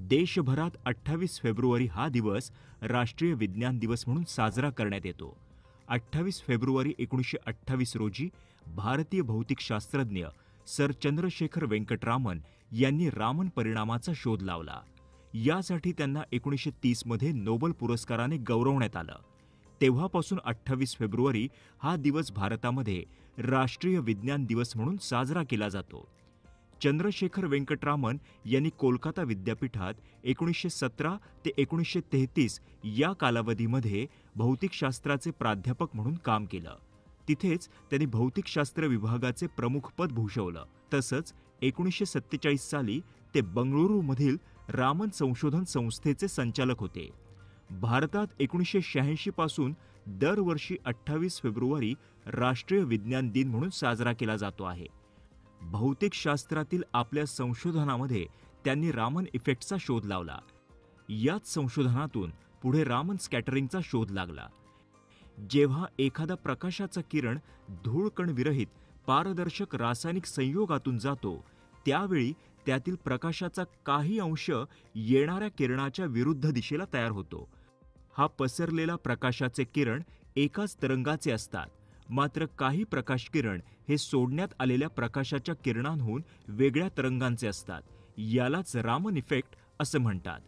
देशभरात 28 फेब्रुवारी हा दिवस राष्ट्रीय विज्ञान दिवस म्हणून साजरा करण्यात येतो. 28 फेब्रुवारी 1928 रोजी भारतीय भौतिकशास्त्रज्ञ सर चंद्रशेखर वेंकटरामन यांनी रामन परिणामाचा शोध लावला. यासाठी त्यांना 1930 मध्ये नोबेल पुरस्काराने गौरवण्यात आलं. तेव्हापासून 28 फेब्रुवारी हा दिवस भारतामध्ये राष्ट्रीय विज्ञान दिवस म्हणून साजरा केला जातो. चंद्रशेखर वेंकटरामन यांनी कोलकाता विद्यापीठात 1917 ते 1933 या कालावधीमध्ये भौतिकशास्त्राचे प्राध्यापक म्हणून काम केलं. तिथेच त्यांनी भौतिकशास्त्र विभागाचे प्रमुखपद भूषवलं. तसंच 1947 साली ते बंगळुरूमधील रामन संशोधन संस्थेचे संचालक होते. भारतात 1986 पासून दरवर्षी 28 फेब्रुवारी राष्ट्रीय विज्ञान दिन म्हणून साजरा केला जातो आहे. भौतिकशास्त्रातील आपल्या संशोधनामध्ये त्यांनी रामन इफेक्टचा शोध लावला. याच संशोधनातून पुढे रामन स्कॅटरिंगचा शोध लागला. जेव्हा एखादा प्रकाशाचा किरण धूळकण विरहित पारदर्शक रासायनिक संयोगातून जातो, त्यावेळी त्यातील प्रकाशाचा काही अंश येणाऱ्या किरणाच्या विरुद्ध दिशेला तयार होतो. हा पसरलेला प्रकाशाचे किरण एकाच तरंगाचे असतात. मात्र काही प्रकाश किरण हे सोडण्यात आलेल्या प्रकाशाच्या किरणांहून वेगळ्या तरंगांचे असतात. यालाच रामन इफेक्ट असं म्हणतात.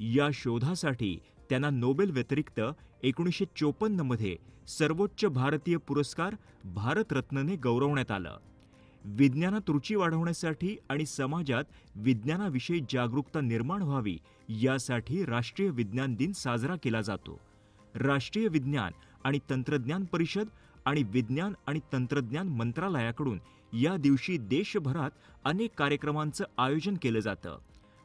या शोधासाठी त्यांना नोबेल व्यतिरिक्त 1954 मध्ये सर्वोच्च भारतीय पुरस्कार भारतरत्नने गौरवण्यात आलं. विज्ञानात रुची वाढवण्यासाठी आणि समाजात विज्ञानाविषयी जागरूकता निर्माण व्हावी यासाठी राष्ट्रीय विज्ञान दिन साजरा केला जातो. राष्ट्रीय विज्ञान आणि तंत्रज्ञान परिषद आणि विज्ञान आणि तंत्रज्ञान मंत्रालयाकडून या दिवशी देशभरात अनेक कार्यक्रमांचं आयोजन केलं जातं.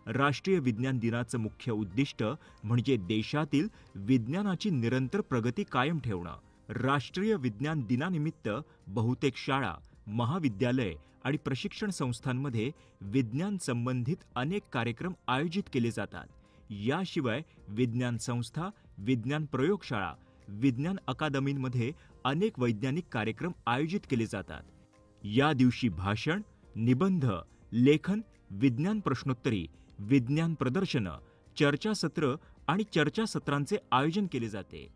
राष्ट्रीय विज्ञान दिनाचं मुख्य उद्दिष्ट म्हणजे देशातील विज्ञानाची निरंतर प्रगती कायम ठेवणं. राष्ट्रीय विज्ञान दिनानिमित्त बहुतेक शाळा, महाविद्यालय आणि प्रशिक्षण संस्थांमध्ये विज्ञान संबंधित अनेक कार्यक्रम आयोजित केले जातात. याशिवाय विज्ञान संस्था, विज्ञान प्रयोगशाळा, विज्ञान अकादमींमध्ये अनेक वैज्ञानिक कार्यक्रम आयोजित केले जातात. या दिवशी भाषण, निबंध, लेखन, विज्ञान प्रश्नोत्तरी, विज्ञान प्रदर्शनं, चर्चासत्र आणि चर्चासत्रांचे आयोजन केले जाते.